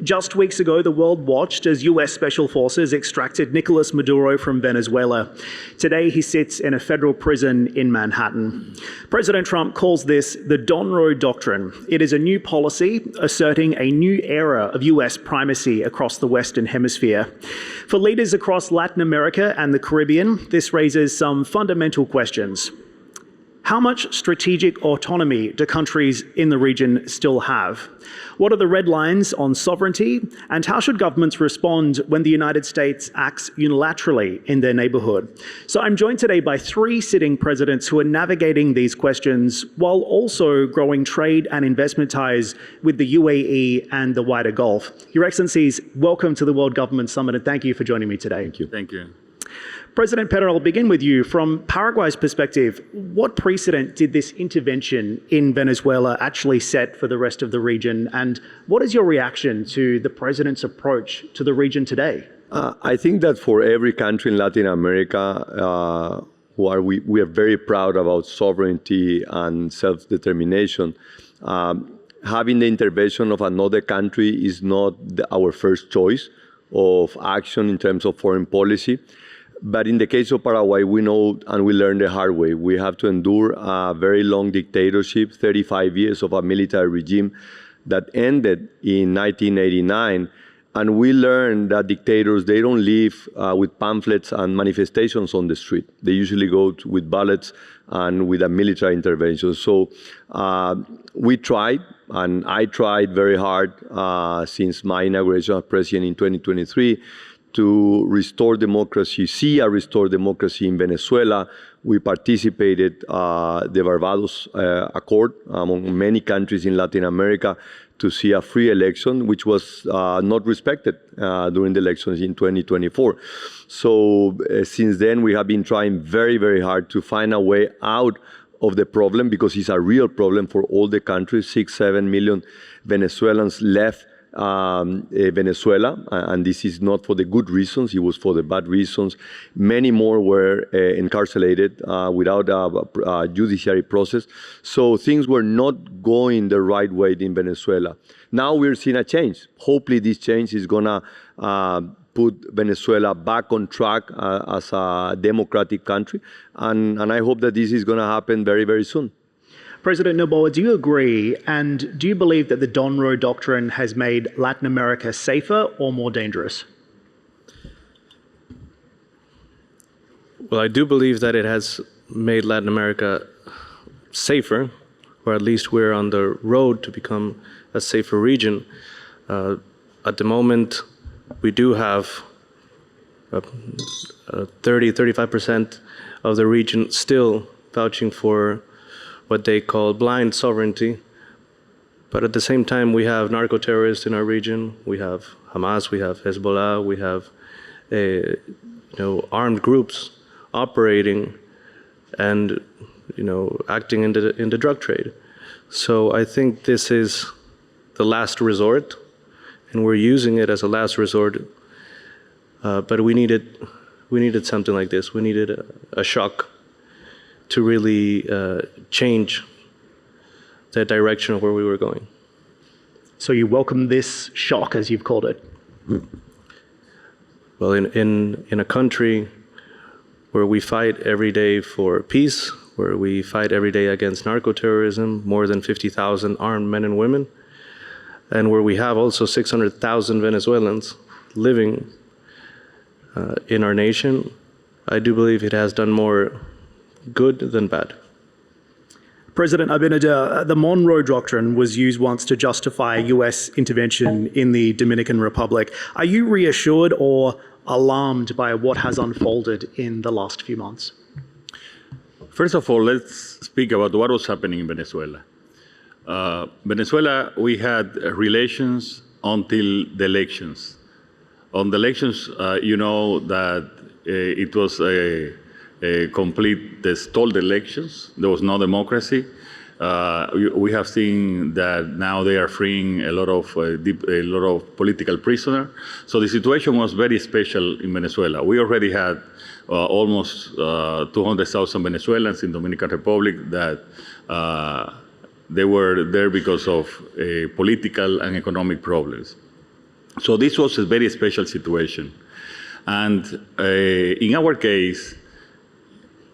Just weeks ago, the world watched as US special forces extracted Nicolas Maduro from Venezuela. Today, he sits in a federal prison in Manhattan. President Trump calls this the Don Road Doctrine. It is a new policy asserting a new era of US primacy across the Western Hemisphere. For leaders across Latin America and the Caribbean, this raises some fundamental questions. How much strategic autonomy do countries in the region still have? What are the red lines on sovereignty? And how should governments respond when the United States acts unilaterally in their neighborhood? So I'm joined today by three sitting presidents who are navigating these questions while also growing trade and investment ties with the UAE and the wider Gulf. Your Excellencies, welcome to the World Government Summit, and thank you for joining me today. Thank you. Thank you. President Pedro, I'll begin with you. From Paraguay's perspective, what precedent did this intervention in Venezuela actually set for the rest of the region? And what is your reaction to the president's approach to the region today? I think that for every country in Latin America, we are very proud about sovereignty and self-determination. Having the intervention of another country is not our first choice of action in terms of foreign policy. But in the case of Paraguay, we know and we learned the hard way. We have to endure a very long dictatorship, 35 years of a military regime that ended in 1989. And we learned that dictators, they don't live with pamphlets and manifestations on the street. They usually go with bullets and with a military intervention. So we tried, and I tried very hard since my inauguration as president in 2023, to restore democracy, see a restored democracy in Venezuela. We participated the Barbados Accord among many countries in Latin America to see a free election, which was not respected during the elections in 2024. So since then, we have been trying very, very hard to find a way out of the problem, because it's a real problem for all the countries. 6-7 million Venezuelans left Venezuela, and this is not for the good reasons, it was for the bad reasons. Many more were incarcerated without a judiciary process. So things were not going the right way in Venezuela. Now we're seeing a change. Hopefully this change is gonna put Venezuela back on track as a democratic country, and I hope that this is gonna happen very, very soon. President Noboa, do you agree, and do you believe that the Don Road Doctrine has made Latin America safer or more dangerous? Well, I do believe that it has made Latin America safer, or at least we're on the road to become a safer region. At the moment, we do have 30-35% of the region still vouching for what they call blind sovereignty. But at the same time, we have narco-terrorists in our region. We have Hamas, we have Hezbollah, we have armed groups operating and acting in the drug trade. So I think this is the last resort, and we're using it as a last resort. But we needed something like this. We needed a shock to really change the direction of where we were going. So you welcome this shock, as you've called it? Well, in a country where we fight every day for peace, where we fight every day against narco-terrorism, more than 50,000 armed men and women, and where we have also 600,000 Venezuelans living in our nation, I do believe it has done more good than bad. President Abinader, the Monroe Doctrine was used once to justify US intervention in the Dominican Republic. Are you reassured or alarmed by what has unfolded in the last few months? First of all, let's speak about what was happening in Venezuela. Venezuela, we had relations until the elections. On the elections, you know that it was a complete stalled elections. There was no democracy. We have seen that now they are freeing a lot of political prisoners. So the situation was very special in Venezuela. We already had almost 200,000 Venezuelans in Dominican Republic that they were there because of political and economic problems. So this was a very special situation. And in our case,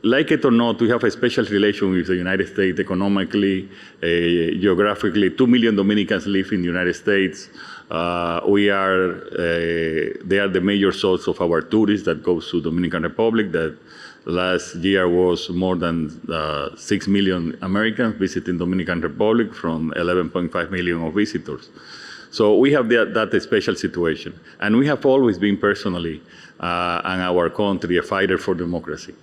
like it or not, we have a special relation with the United States economically, geographically. 2 million Dominicans live in the United States. They are the major source of our tourists that goes to Dominican Republic. That last year was more than 6 million Americans visiting Dominican Republic from 11.5 million of visitors. So we have that special situation. And we have always been personally, in our country, a fighter for democracy.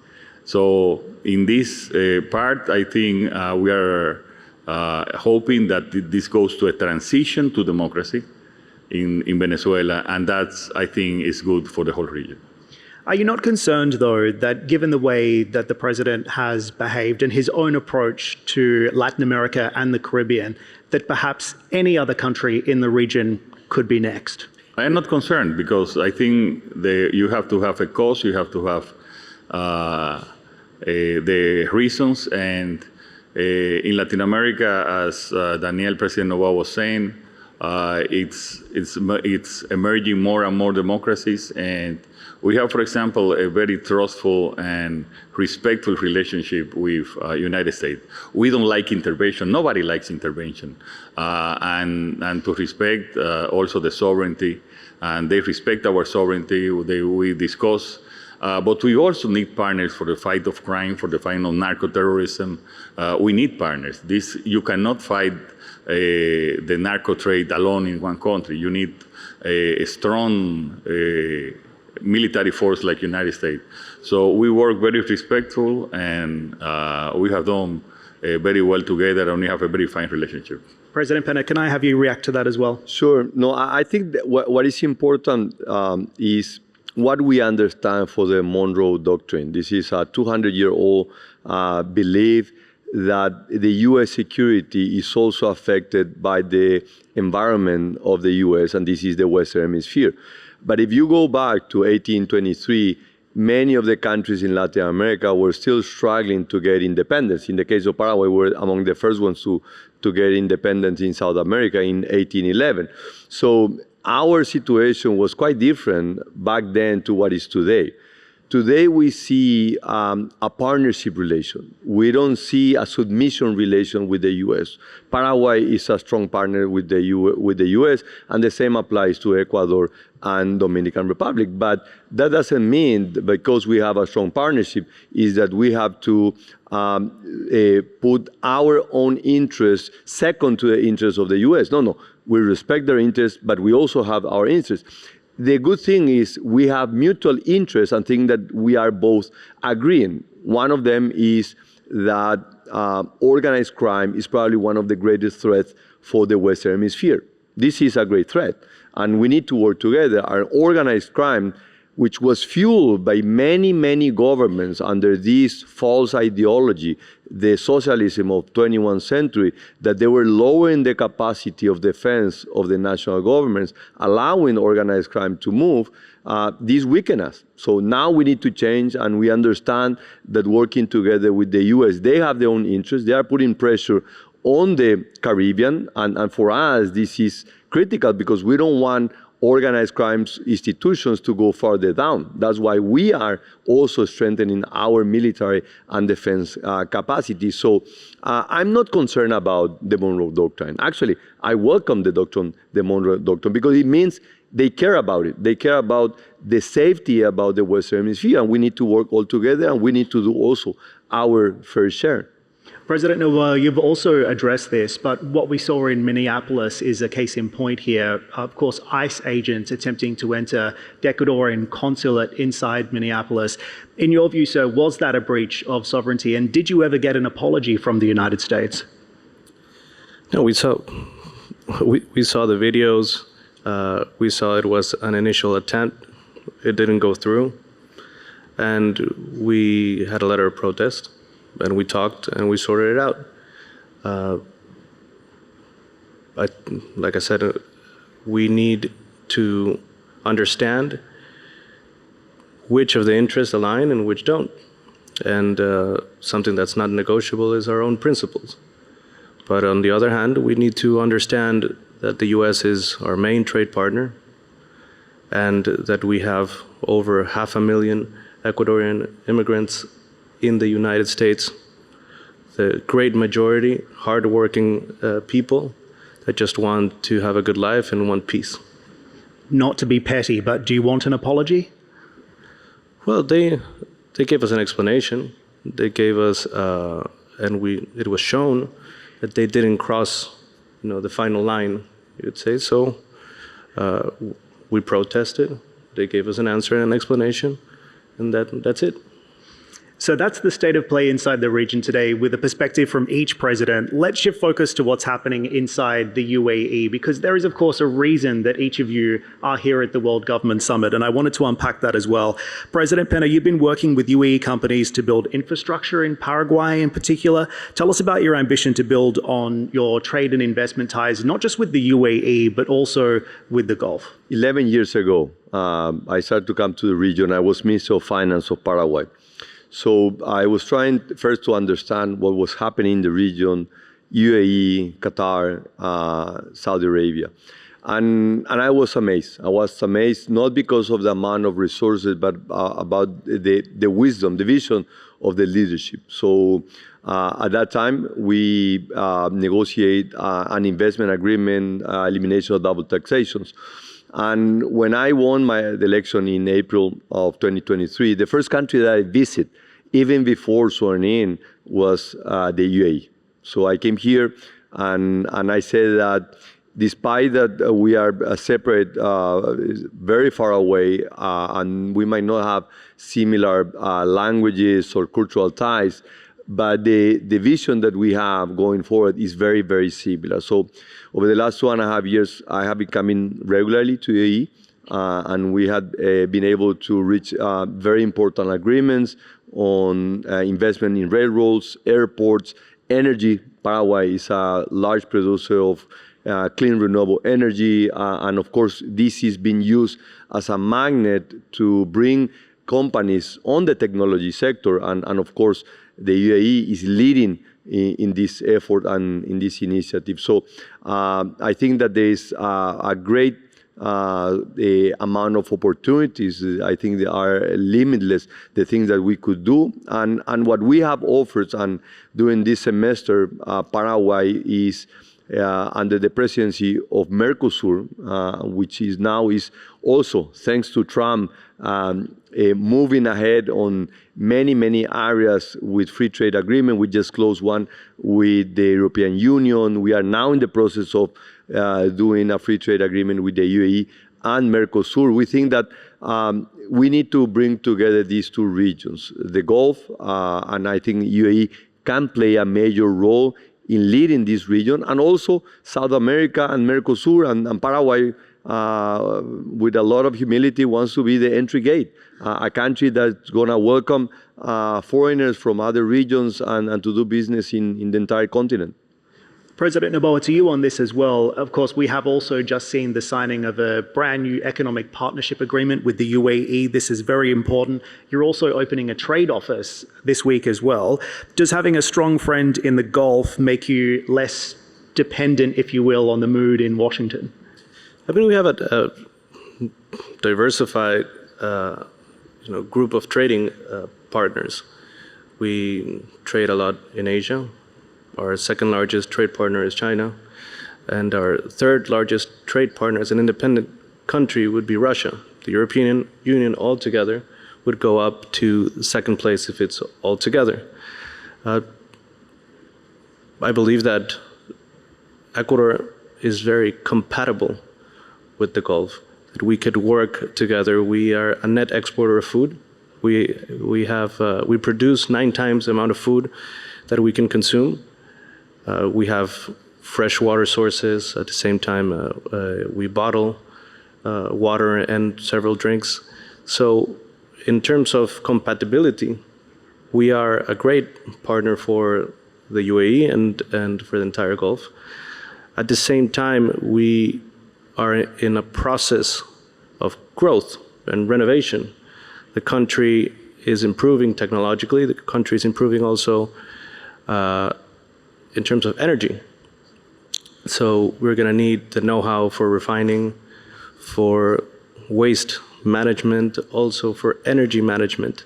So in this part, I think we are hoping that this goes to a transition to democracy in Venezuela, and that's, I think, is good for the whole region. Are you not concerned, though, that given the way that the president has behaved and his own approach to Latin America and the Caribbean, that perhaps any other country in the region could be next? I am not concerned because I think you have to have a cause, you have to have the reasons, and in Latin America, as Daniel, President Noboa was saying, it's emerging more and more democracies, and we have, for example, a very trustful and respectful relationship with United States. We don't like intervention. Nobody likes intervention. And to respect also the sovereignty, and they respect our sovereignty. We discuss. But we also need partners for the fight of crime, for the fight of narco-terrorism. We need partners. You cannot fight the narco trade alone in one country. You need a strong military force like United States. So we work very respectful, and we have done very well together, and we have a very fine relationship. President Pena, can I have you react to that as well? Sure. No, I think that what is important is what we understand for the Monroe Doctrine. This is a 200-year-old belief that the U.S. security is also affected by the environment of the U.S., and this is the Western Hemisphere. But if you go back to 1823, many of the countries in Latin America were still struggling to get independence. In the case of Paraguay, we were among the first ones to get independence in South America in 1811. So our situation was quite different back then to what is today. Today we see a partnership relation. We don't see a submission relation with the U.S. Paraguay is a strong partner with the U.S., and the same applies to Ecuador and Dominican Republic. But that doesn't mean, because we have a strong partnership, is that we have to put our own interests second to the interests of the U.S. No. We respect their interests, but we also have our interests. The good thing is we have mutual interests and things that we are both agreeing. One of them is that organized crime is probably one of the greatest threats for the Western Hemisphere. This is a great threat, and we need to work together. Our organized crime, which was fueled by many, many governments under this false ideology, the socialism of 21st century, that they were lowering the capacity of defense of the national governments, allowing organized crime to move, this weakened us. So now we need to change, and we understand that working together with the U.S., they have their own interests. They are putting pressure on the Caribbean, and for us, this is critical because we don't want organized crimes institutions to go further down. That's why we are also strengthening our military and defense capacity. So I'm not concerned about the Monroe Doctrine. Actually, I welcome the Monroe Doctrine, because it means they care about it. They care about the safety about the Western Hemisphere, and we need to work all together, and we need to do also our fair share. President Noboa, you've also addressed this, but what we saw in Minneapolis is a case in point here. Of course, ICE agents attempting to enter the Ecuadorian consulate inside Minneapolis. In your view, sir, was that a breach of sovereignty? And did you ever get an apology from the United States? No, we saw the videos. We saw it was an initial attempt. It didn't go through. And we had a letter of protest. And we talked and we sorted it out. Like I said, we need to understand which of the interests align and which don't. And something that's not negotiable is our own principles. But on the other hand, we need to understand that the U.S. is our main trade partner. and that we have over 500,000 Ecuadorian immigrants in the United States. The great majority, hardworking people that just want to have a good life and want peace. Not to be petty, but do you want an apology? Well, they gave us an explanation. They gave us, it was shown that they didn't cross, the final line, you'd say. So we protested. They gave us an answer and an explanation, and that's it. So that's the state of play inside the region today with a perspective from each president. Let's shift focus to what's happening inside the UAE, because there is, of course, a reason that each of you are here at the World Government Summit, and I wanted to unpack that as well. President Pena, you've been working with UAE companies to build infrastructure in Paraguay in particular. Tell us about your ambition to build on your trade and investment ties, not just with the UAE, but also with the Gulf. 11 years ago, I started to come to the region. I was Minister of Finance of Paraguay. So I was trying first to understand what was happening in the region, UAE, Qatar, Saudi Arabia. And I was amazed. I was amazed not because of the amount of resources, but about the wisdom, the vision of the leadership. So at that time, we negotiate an investment agreement, elimination of double taxations. And when I won the election in April of 2023, the first country that I visited, even before sworn in, was the UAE. So I came here and I said that despite that we are separate, very far away, and we might not have similar languages or cultural ties, but the vision that we have going forward is very, very similar. So over the last 2.5 years, I have been coming regularly to UAE, and we had been able to reach very important agreements on investment in railroads, airports, energy. Paraguay is a large producer of clean renewable energy, and of course this is being used as a magnet to bring companies on the technology sector, and of course the UAE is leading in this effort and in this initiative. So I think that there is a great amount of opportunities. I think they are limitless, the things that we could do. And what we have offered, and during this semester, Paraguay is under the presidency of Mercosur, which is now also, thanks to Trump, moving ahead on many areas with free trade agreement. We just closed one with the European Union. We are now in the process of doing a free trade agreement with the UAE and Mercosur. We think that we need to bring together these two regions, the Gulf, and I think UAE can play a major role in leading this region, and also South America and Mercosur and Paraguay, with a lot of humility, wants to be the entry gate, a country that's going to welcome foreigners from other regions and to do business in the entire continent. President Noboa, to you on this as well. Of course, we have also just seen the signing of a brand new economic partnership agreement with the UAE. This is very important. You're also opening a trade office this week as well. Does having a strong friend in the Gulf make you less dependent, if you will, on the mood in Washington? I mean, we have a diversified group of trading partners. We trade a lot in Asia. Our second largest trade partner is China, and our third largest trade partner as an independent country would be Russia. The European Union altogether would go up to second place if it's all together. I believe that Ecuador is very compatible with the Gulf, that we could work together. We are a net exporter of food. We produce 9 times the amount of food that we can consume. We have fresh water sources. At the same time, we bottle water and several drinks. So in terms of compatibility, we are a great partner for the UAE and for the entire Gulf. At the same time, we are in a process of growth and renovation. The country is improving technologically. The country is improving also in terms of energy. So we're going to need the know-how for refining, for waste management, also for energy management.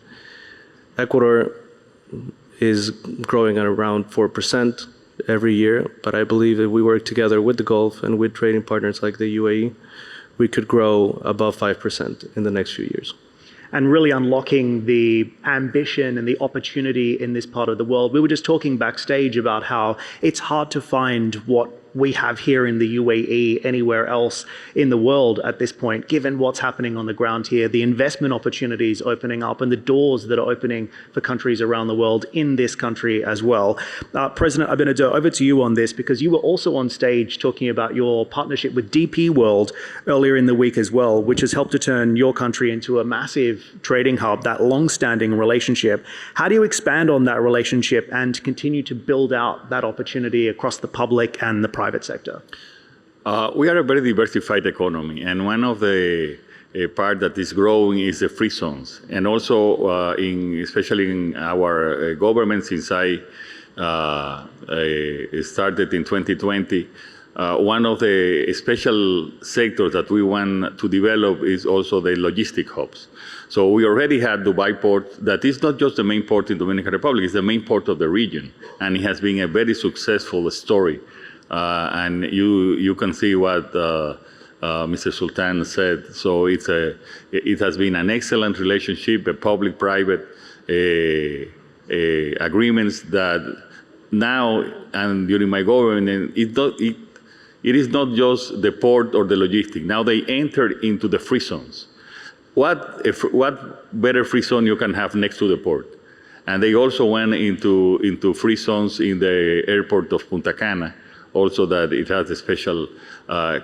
Ecuador is growing at around 4% every year, but I believe if we work together with the Gulf and with trading partners like the UAE, we could grow above 5% in the next few years. And really unlocking the ambition and the opportunity in this part of the world. We were just talking backstage about how it's hard to find what we have here in the UAE anywhere else in the world at this point, given what's happening on the ground here, the investment opportunities opening up and the doors that are opening for countries around the world in this country as well. President Abinader, over to you on this, because you were also on stage talking about your partnership with DP World earlier in the week as well, which has helped to turn your country into a massive trading hub, that long-standing relationship. How do you expand on that relationship and continue to build out that opportunity across the public and the private sector? We are a very diversified economy, and one of the part that is growing is the free zones, and also especially in our government since I started in 2020. One of the special sectors that we want to develop is also the logistic hubs. So we already had Dubai port that is not just the main port in Dominican Republic, it's the main port of the region, and it has been a very successful story. And you can see what Mr. Sultan said. So it has been an excellent relationship, a public-private agreements that now and during my government, it is not just the port or the logistic. Now they entered into the free zones. What better free zone you can have next to the port? And they also went into free zones in the airport of Punta Cana, also that it has a special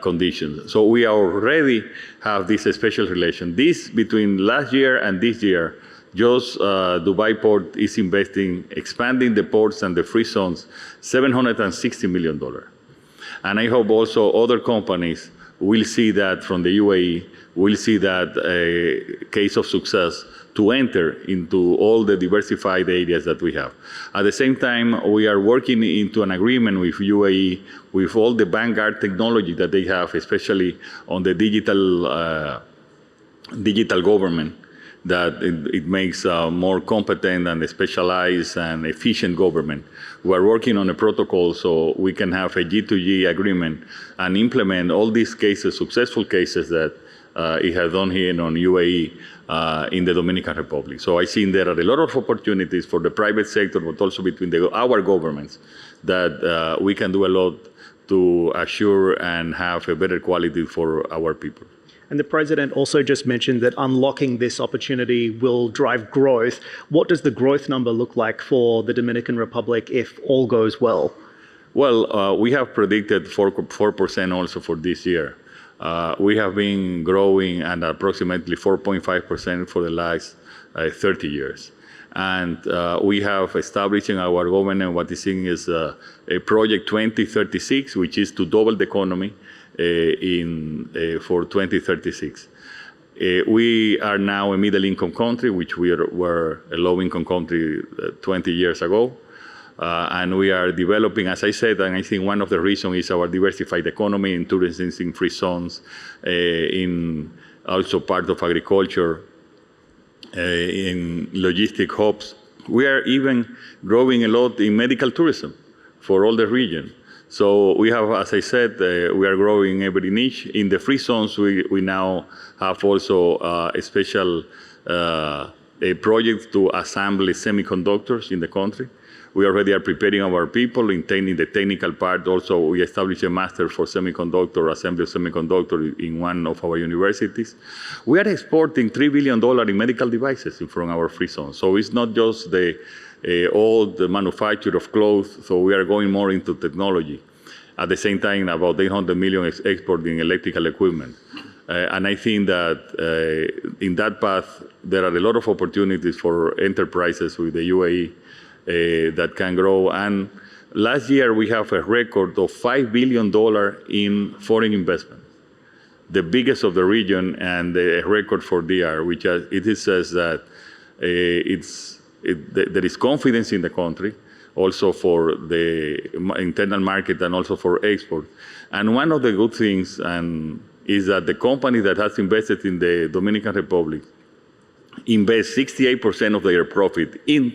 conditions. So we already have this special relation. This between last year and this year, just Dubai Port is investing, expanding the ports and the free zones, $760 million. And I hope also other companies will see that from the UAE, will see that a case of success to enter into all the diversified areas that we have. At the same time, we are working into an agreement with UAE with all the vanguard technology that they have, especially on the digital government, that it makes more competent and specialized and efficient government. We are working on a protocol so we can have a G2G agreement and implement all these cases, successful cases that it has done here in UAE in the Dominican Republic. So I think there are a lot of opportunities for the private sector, but also between our governments, that we can do a lot to assure and have a better quality for our people. And the president also just mentioned that unlocking this opportunity will drive growth. What does the growth number look like for the Dominican Republic if all goes well? Well, we have predicted 4% also for this year. We have been growing at approximately 4.5% for the last 30 years. And we have established in our government what is seen as a Project 2036, which is to double the economy for 2036. We are now a middle-income country, which we were a low-income country 20 years ago. And we are developing, as I said, and I think one of the reasons is our diversified economy in tourism, in free zones, in also part of agriculture, in logistic hubs. We are even growing a lot in medical tourism for all the region. So we have, as I said, we are growing every niche. In the free zones, we now have also a special a project to assemble semiconductors in the country. We already are preparing our people in the technical part. Also, we established a master for semiconductor, assembly of semiconductor in one of our universities. We are exporting $3 billion in medical devices from our free zone. So it's not just the old manufacture of clothes. So we are going more into technology. At the same time, about 800 million export in electrical equipment. And I think that in that path, there are a lot of opportunities for enterprises with the UAE that can grow. And last year, we have a record of $5 billion in foreign investment, the biggest of the region, and a record for DR, which it says that there is confidence in the country, also for the internal market and also for export. And one of the good things, and is that the company that has invested in the Dominican Republic invest 68% of their profit in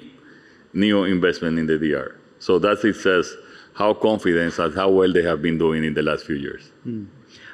new investment in the DR. So that it says how confident and how well they have been doing in the last few years.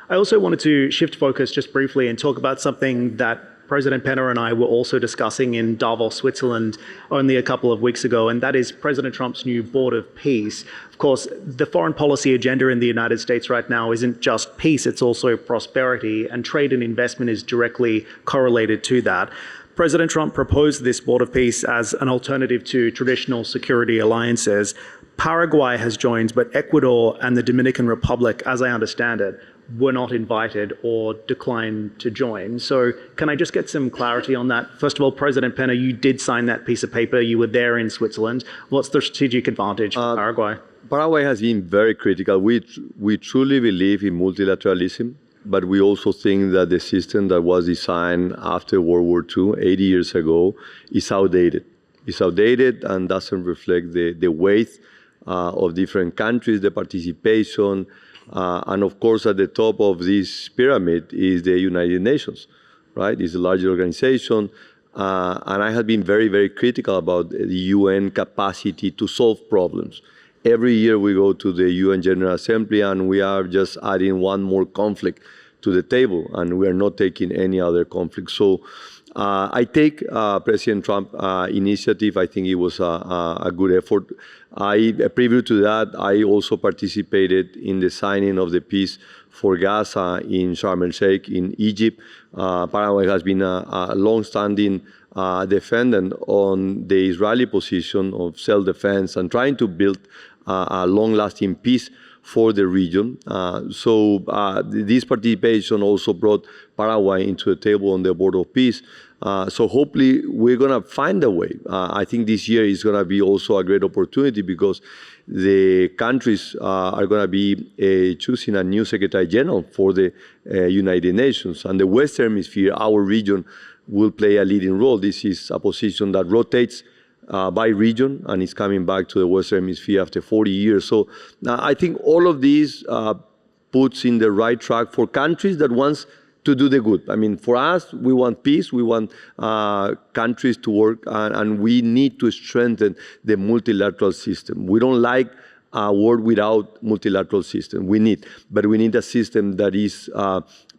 I also wanted to shift focus just briefly and talk about something that President Pena and I were also discussing in Davos, Switzerland, only a couple of weeks ago, and that is President Trump's new Board of Peace. Of course, the foreign policy agenda in the United States right now isn't just peace, it's also prosperity, and trade and investment is directly correlated to that. President Trump proposed this Board of Peace as an alternative to traditional security alliances. Paraguay has joined, but Ecuador and the Dominican Republic, as I understand it, were not invited or declined to join. So can I just get some clarity on that? First of all, President Pena, you did sign that piece of paper. You were there in Switzerland. What's the strategic advantage for Paraguay? Paraguay has been very critical. We truly believe in multilateralism, but we also think that the system that was designed after World War II, 80 years ago, is outdated. It's outdated and doesn't reflect the weight of different countries, the participation, and of course, at the top of this pyramid is the United Nations, right? It's a large organization, and I have been very, very critical about the UN capacity to solve problems. Every year we go to the UN General Assembly and we are just adding one more conflict to the table, and we are not taking any other conflict. So I take President Trump's initiative. I think it was a good effort. Previous to that, I also participated in the signing of the peace for Gaza in Sharm el-Sheikh in Egypt. Paraguay has been a long-standing defendant on the Israeli position of self-defense and trying to build a long-lasting peace for the region. So this participation also brought Paraguay into the table on the Board of Peace. So hopefully we're going to find a way. I think this year is going to be also a great opportunity because the countries are going to be choosing a new Secretary General for the United Nations. And the Western Hemisphere, our region, will play a leading role. This is a position that rotates by region and is coming back to the Western Hemisphere after 40 years. So I think all of these puts in the right track for countries that wants to do the good. I mean, for us, we want peace, we want countries to work, and we need to strengthen the multilateral system. We don't like a world without multilateral system. We need a system that is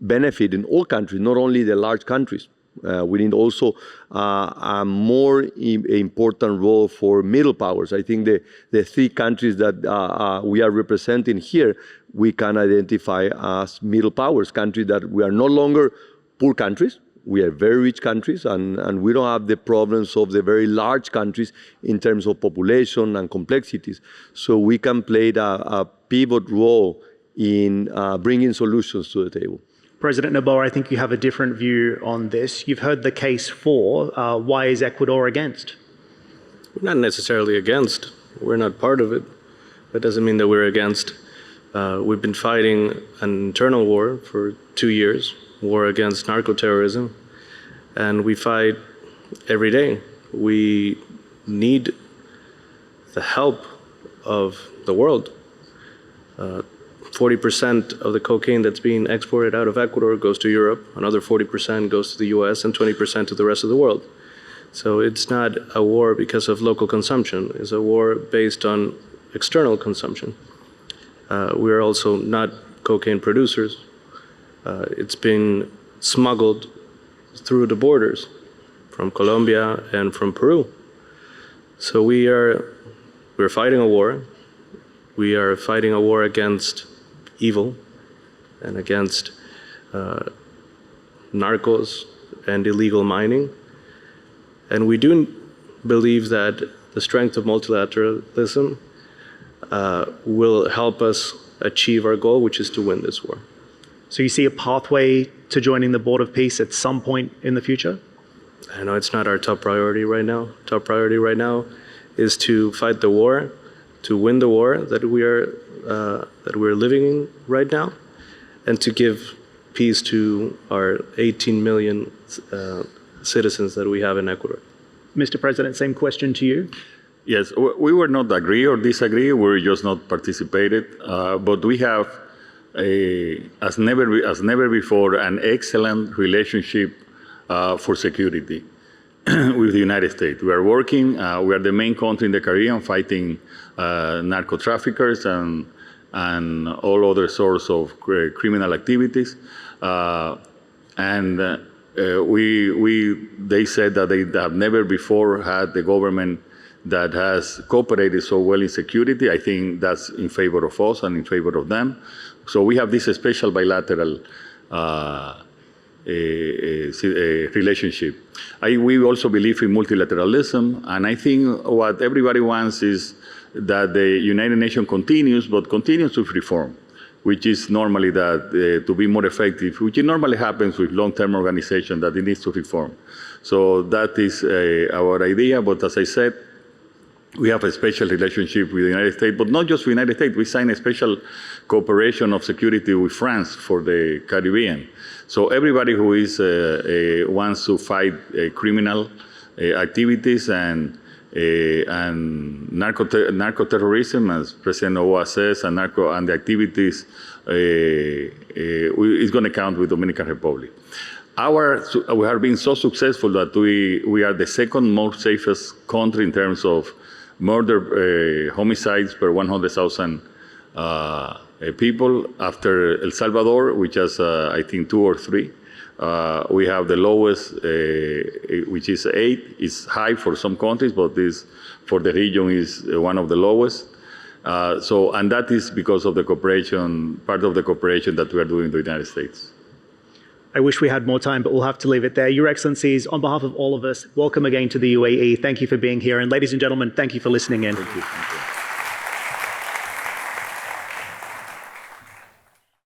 benefiting all countries, not only the large countries. We need also a more important role for middle powers. I think the three countries that we are representing here, we can identify as middle powers, countries that we are no longer poor countries. We are very rich countries, and we don't have the problems of the very large countries in terms of population and complexities. So we can play a pivot role in bringing solutions to the table. President Noboa, I think you have a different view on this. You've heard the case for. Why is Ecuador against? We're not necessarily against. We're not part of it. That doesn't mean that we're against. We've been fighting an internal war for 2 years, war against narco-terrorism, and we fight every day. We need the help of the world. 40% of the cocaine that's being exported out of Ecuador goes to Europe, another 40% goes to the US, and 20% to the rest of the world. So it's not a war because of local consumption. It's a war based on external consumption. We're also not cocaine producers. It's been smuggled through the borders from Colombia and from Peru. So we're fighting a war. We are fighting a war against evil and against narcos and illegal mining. And we do believe that the strength of multilateralism will help us achieve our goal, which is to win this war. So you see a pathway to joining the Board of Peace at some point in the future? I know it's not our top priority right now. Top priority right now is to fight the war, to win the war that we're living in right now, and to give peace to our 18 million citizens that we have in Ecuador. Mr. President, same question to you. Yes, we were not agree or disagree. We just not participated, but we have as never before, an excellent relationship for security with the United States. We are working. We are the main country in the Caribbean fighting narco traffickers and all other sorts of criminal activities. They said that they have never before had the government that has cooperated so well in security. I think that's in favor of us and in favor of them. So we have this special bilateral relationship. We also believe in multilateralism, and I think what everybody wants is that the United Nations continues with reform, which is normally that to be more effective, which normally happens with long-term organizations, that it needs to reform. So that is our idea, but as I said, we have a special relationship with the United States, but not just with the United States. We signed a special cooperation of security with France for the Caribbean. So everybody who is wants to fight criminal activities and narco-terrorism, as President Noboa says, and the activities is going to count with Dominican Republic. We have been so successful that we are the second most safest country in terms of murder homicides per 100,000 people, after El Salvador, which has I think 2 or 3. We have the lowest, which is 8. It's high for some countries, but this for the region is one of the lowest. And that is because of the cooperation, part of the cooperation that we are doing with the United States. I wish we had more time, but we'll have to leave it there. Your Excellencies, on behalf of all of us, welcome again to the UAE. Thank you for being here. And ladies and gentlemen, thank you for listening in. Thank you.